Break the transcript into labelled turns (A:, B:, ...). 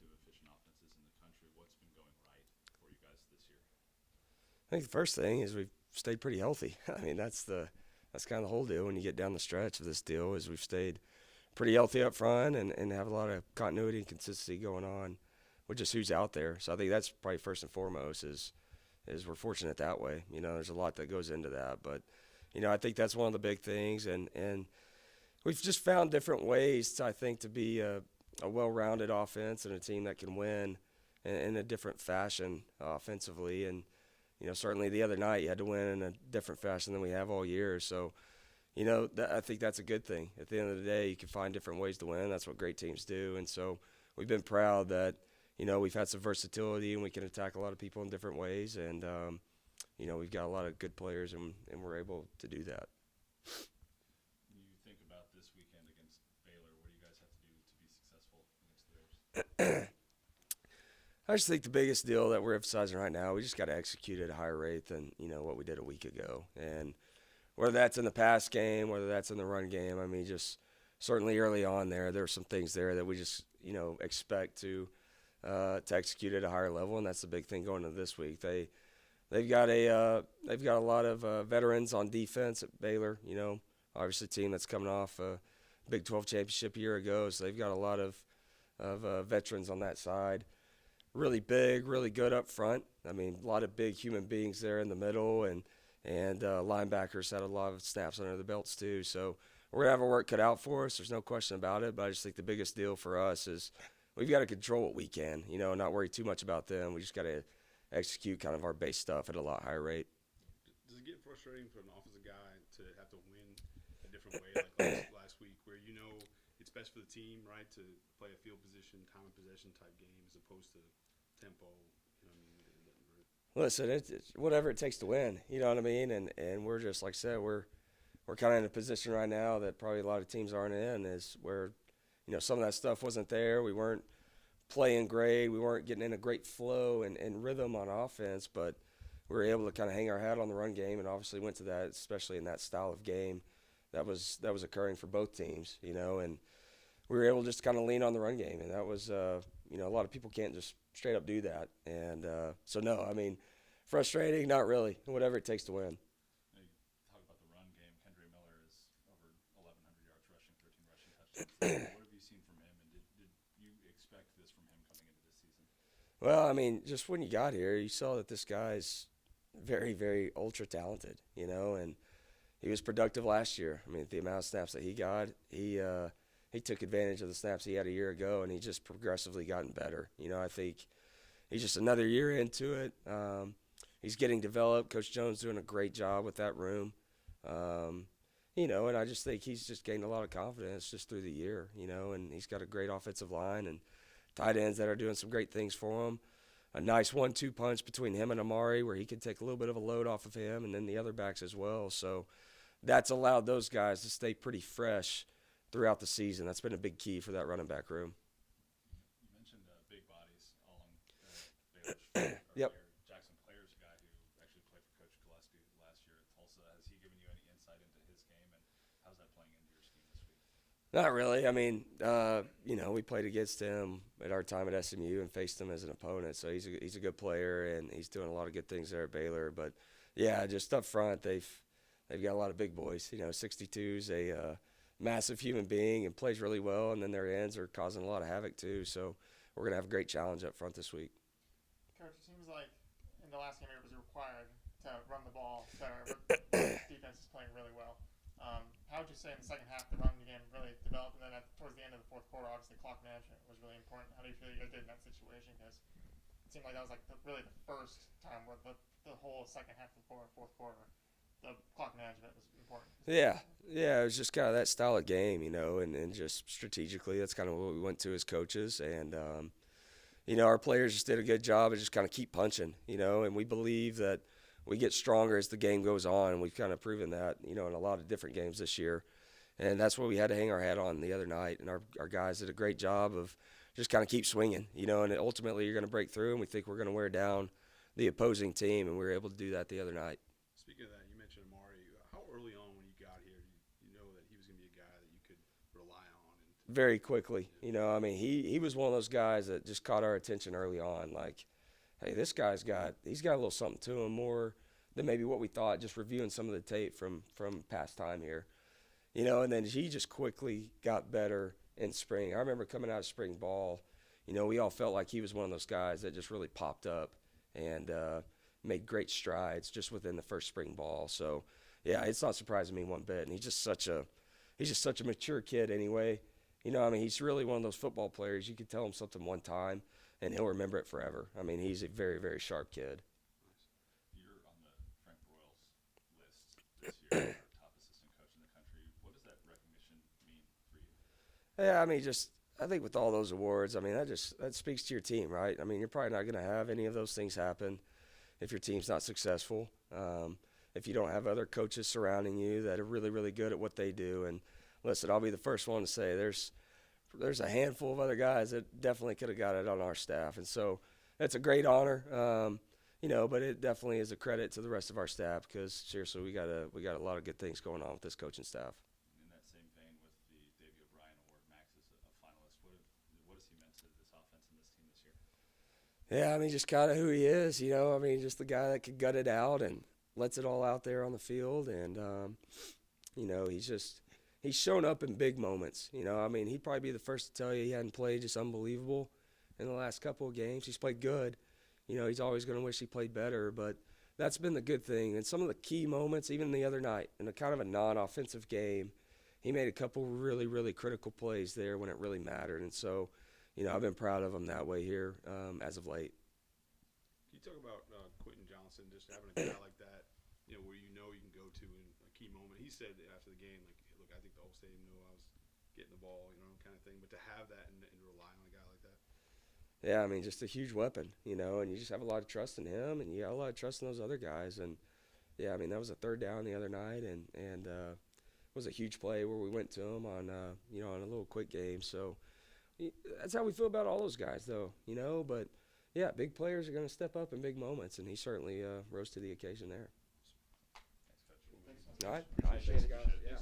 A: effective, efficient offenses in the country. What's been going right for you guys this year?
B: I think the first thing is we've stayed pretty healthy. I mean, that's kind of the whole deal when you get down the stretch of this deal is we've stayed pretty healthy up front and have a lot of continuity and consistency going on with just who's out there. So I think that's probably first and foremost is we're fortunate that way. There's a lot that goes into that, but I think that's one of the big things, and we've just found different ways to, I think, to be a well-rounded offense and a team that can win in a different fashion offensively. And certainly the other night you had to win in a different fashion than we have all year. So I think that's a good thing. At the end of the day, you can find different ways to win. That's what great teams do. And so we've been proud that we've had some versatility and we can attack a lot of people in different ways. And we've got a lot of good players, and we're able to do that.
A: When you think about this weekend against Baylor, what do you guys have to do to be successful against the Bears?
B: I just think the biggest deal that we're emphasizing right now, we just got to execute at a higher rate than what we did a week ago. And whether that's in the pass game, whether that's in the run game, I mean, just certainly early on there are some things there that we just expect to execute at a higher level, and that's the big thing going into this week. They've got a lot of veterans on defense at Baylor. Obviously a team that's coming off a Big 12 championship a year ago, so they've got a lot of veterans on that side. Really big, really good up front. I mean, a lot of big human beings there in the middle, and linebackers had a lot of snaps under the belts too. So we're gonna have our work cut out for us. There's no question about it. But I just think the biggest deal for us is we've got to control what we can. Not worry too much about them. We just got to execute kind of our base stuff at a lot higher rate.
C: Does it get frustrating for an offensive guy to have to win a different way, like last week, where it's best for the team, right, to play a field position, time of possession type game as opposed to tempo? You know what I mean?
B: Listen, it's whatever it takes to win. You know what I mean? And we're just like I said, we're kind of in a position right now that probably a lot of teams aren't in, is where some of that stuff wasn't there. We weren't playing great. We weren't getting in a great flow and rhythm on offense, but we were able to kind of hang our hat on the run game, and obviously went to that, especially in that style of game that was occurring for both teams. And we were able just to kind of lean on the run game, and that was a lot of people can't just straight up do that. And so no, I mean, frustrating, not really. Whatever it takes to win.
A: Now you talk about the run game. Kendra Miller is over 1,100 yards rushing, 13 rushing touchdowns. What have you seen from him, and did you expect this from him coming into this season?
B: Well, I mean, just when you got here, you saw that this guy's very, very ultra talented, and he was productive last year. I mean, the amount of snaps that he got, he took advantage of the snaps he had a year ago, and he just progressively gotten better. I think he's just another year into it. He's getting developed. Coach Jones doing a great job with that room. And I just think he's just gained a lot of confidence just through the year, and he's got a great offensive line and tight ends that are doing some great things for him. A nice 1-2 punch between him and Amari where he can take a little bit of a load off of him, and then the other backs as well. So that's allowed those guys to stay pretty fresh throughout the season. That's been a big key for that running back room.
A: You mentioned big bodies all on Baylor's
B: Yep.
A: Jackson Player's a guy who actually played for Coach Gillespie last year at Tulsa. Has he given you any insight into his game, and how's that playing into your scheme this week?
B: Not really. I mean, we played against him at our time at SMU and faced him as an opponent. So he's a good player, and he's doing a lot of good things there at Baylor. But yeah, just up front, they've got a lot of big boys. 62's a massive human being and plays really well, and then their ends are causing a lot of havoc too. So we're gonna have a great challenge up front this week.
D: Coach, it seems like in the last game it was required to run the ball, so defense is playing really well. How would you say in the second half the run game really developed, and then towards the end of the fourth quarter, obviously clock management was really important. How do you feel you guys did in that situation? Because it seemed like that was like really the first time where the whole second half of the fourth quarter, the clock management was important.
B: Yeah, it was just kind of that style of game, and just strategically, that's kind of what we went to as coaches. And, our players just did a good job of just kind of keep punching, and we believe that we get stronger as the game goes on, and we've kind of proven that, in a lot of different games this year. And that's what we had to hang our hat on the other night, and our guys did a great job of just kind of keep swinging, and ultimately you're going to break through, and we think we're going to wear down the opposing team, and we were able to do that the other night.
C: Speaking of that, you mentioned Amari. How early on when you got here, you know that he was going to be a guy that you could rely on and to
B: very quickly. You know, I mean, he was one of those guys that just caught our attention early on. Like, hey, this guy's he's got a little something to him more than maybe what we thought just reviewing some of the tape from past time here. You know, and then he just quickly got better in spring. I remember coming out of spring ball, you know, we all felt like he was one of those guys that just really popped up and made great strides just within the first spring ball. So, yeah, it's not surprising me one bit. And he's just such a mature kid anyway. You know, I mean, he's really one of those football players. You could tell him something one time, and he'll remember it forever. I mean, he's a very, very sharp kid.
A: You're on the Frank Broyles list this year for top assistant coach in the country. What does that recognition mean for you?
B: Yeah, I mean, I think with all those awards, I mean, that speaks to your team, right? I mean, you're probably not going to have any of those things happen if your team's not successful. If you don't have other coaches surrounding you that are really, really good at what they do. And listen, I'll be the first one to say there's a handful of other guys that definitely could have got it on our staff. And so that's a great honor, you know, but it definitely is a credit to the rest of our staff because seriously, we got a lot of good things going on with this coaching staff.
A: In that same vein, with the Davey O'Brien Award, Max is a finalist. What has he meant to this offense and this team this year?
B: Yeah, I mean, just kind of who he is, you know. I mean, just the guy that could gut it out and lets it all out there on the field. And, you know, he's shown up in big moments. You know, I mean, he'd probably be the first to tell you he hadn't played just unbelievable in the last couple of games. He's played good. You know, he's always going to wish he played better, but that's been the good thing. And some of the key moments, even the other night, in a kind of a non-offensive game, he made a couple really, really critical plays there when it really mattered. And so, you know, I've been proud of him that way here as of late.
C: Can you talk about Quentin Johnson, just having a guy like that, you know you can go to in a key moment? He said after the game, like, look, I think the whole stadium knew I was getting the ball, you know, kind of thing. But to have that and rely on a guy like that.
B: Yeah, I mean, just a huge weapon, you know, and you just have a lot of trust in him, and you got a lot of trust in those other guys. And, yeah, I mean, that was a third down the other night, and it was a huge play where we went to him on, you know, on a little quick game. So that's how we feel about all those guys, though, you know. But, yeah, big players are going to step up in big moments, and he certainly rose to the occasion there.
A: Thanks, Coach.
B: All right. Thanks, guys. Yeah.